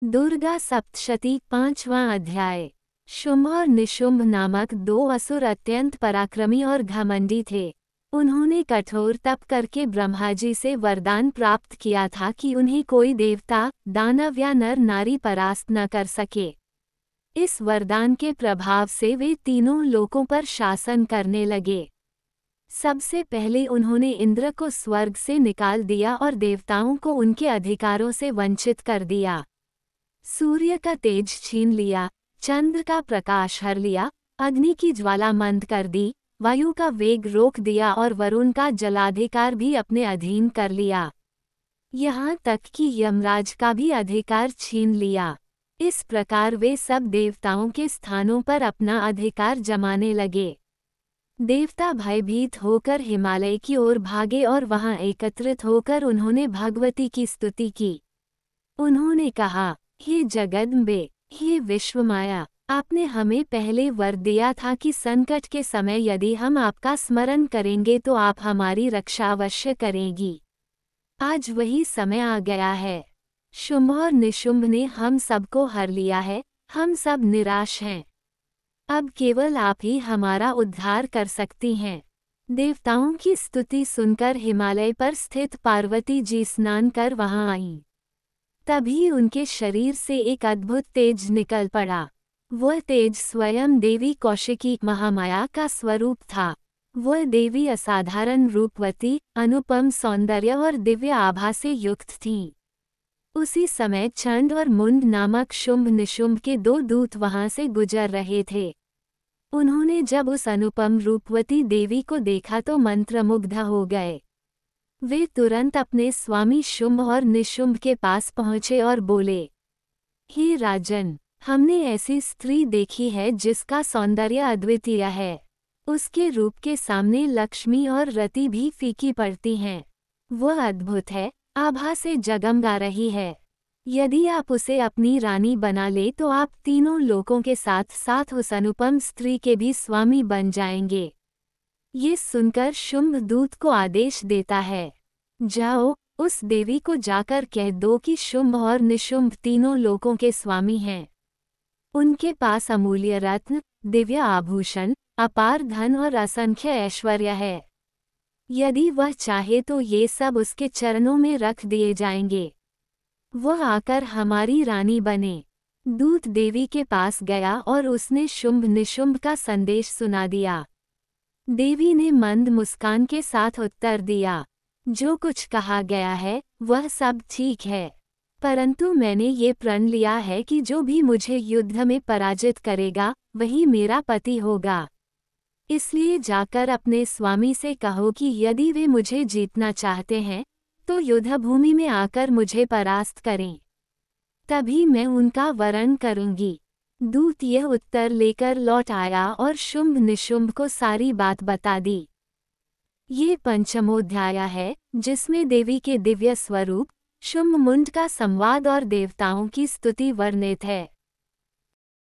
दुर्गा सप्तशती 5वां अध्याय। शुंभ और निशुंभ नामक दो असुर अत्यंत पराक्रमी और घमंडी थे। उन्होंने कठोर तप करके ब्रह्मा जी से वरदान प्राप्त किया था कि उन्हें कोई देवता, दानव या नर नारी परास्त न कर सके। इस वरदान के प्रभाव से वे तीनों लोकों पर शासन करने लगे। सबसे पहले उन्होंने इंद्र को स्वर्ग से निकाल दिया और देवताओं को उनके अधिकारों से वंचित कर दिया। सूर्य का तेज छीन लिया, चंद्र का प्रकाश हर लिया, अग्नि की ज्वाला मंद कर दी, वायु का वेग रोक दिया और वरुण का जलाधिकार भी अपने अधीन कर लिया। यहाँ तक कि यमराज का भी अधिकार छीन लिया। इस प्रकार वे सब देवताओं के स्थानों पर अपना अधिकार जमाने लगे। देवता भयभीत होकर हिमालय की ओर भागे और वहां एकत्रित होकर उन्होंने भगवती की स्तुति की। उन्होंने कहा, हे जगदम्बे, हे विश्वमाया, आपने हमें पहले वर दिया था कि संकट के समय यदि हम आपका स्मरण करेंगे तो आप हमारी रक्षा अवश्य करेंगी। आज वही समय आ गया है। शुंभ और निशुंभ ने हम सबको हर लिया है, हम सब निराश हैं। अब केवल आप ही हमारा उद्धार कर सकती हैं। देवताओं की स्तुति सुनकर हिमालय पर स्थित पार्वती जी स्नान कर वहां आईं। तभी उनके शरीर से एक अद्भुत तेज निकल पड़ा। वह तेज स्वयं देवी कौशिकी महामाया का स्वरूप था। वह देवी असाधारण रूपवती, अनुपम सौंदर्य और दिव्य आभा से युक्त थीं। उसी समय चंड और मुंड नामक शुंभ निशुंभ के दो दूत वहां से गुजर रहे थे। उन्होंने जब उस अनुपम रूपवती देवी को देखा तो मंत्रमुग्ध हो गए। वे तुरंत अपने स्वामी शुंभ और निशुंभ के पास पहुँचे और बोले, हे राजन, हमने ऐसी स्त्री देखी है जिसका सौंदर्य अद्वितीय है। उसके रूप के सामने लक्ष्मी और रति भी फीकी पड़ती हैं। वह अद्भुत है, आभा से जगमगा रही है। यदि आप उसे अपनी रानी बना ले तो आप तीनों लोकों के साथ साथ उस अनुपम स्त्री के भी स्वामी बन जाएंगे। ये सुनकर शुंभ दूत को आदेश देता है, जाओ, उस देवी को जाकर कह दो कि शुंभ और निशुंभ तीनों लोकों के स्वामी हैं। उनके पास अमूल्य रत्न, दिव्य आभूषण, अपार धन और असंख्य ऐश्वर्य है। यदि वह चाहे तो ये सब उसके चरणों में रख दिए जाएंगे। वह आकर हमारी रानी बने। दूत देवी के पास गया और उसने शुंभ निशुंभ का संदेश सुना दिया। देवी ने मंद मुस्कान के साथ उत्तर दिया, जो कुछ कहा गया है वह सब ठीक है, परंतु मैंने ये प्रण लिया है कि जो भी मुझे युद्ध में पराजित करेगा वही मेरा पति होगा। इसलिए जाकर अपने स्वामी से कहो कि यदि वे मुझे जीतना चाहते हैं तो युद्धभूमि में आकर मुझे परास्त करें, तभी मैं उनका वरण करूंगी। दूत यह उत्तर लेकर लौट आया और शुंभ निशुंभ को सारी बात बता दी। ये पंचमोध्याय है जिसमें देवी के दिव्य स्वरूप, शुंभ मुंड का संवाद और देवताओं की स्तुति वर्णित है।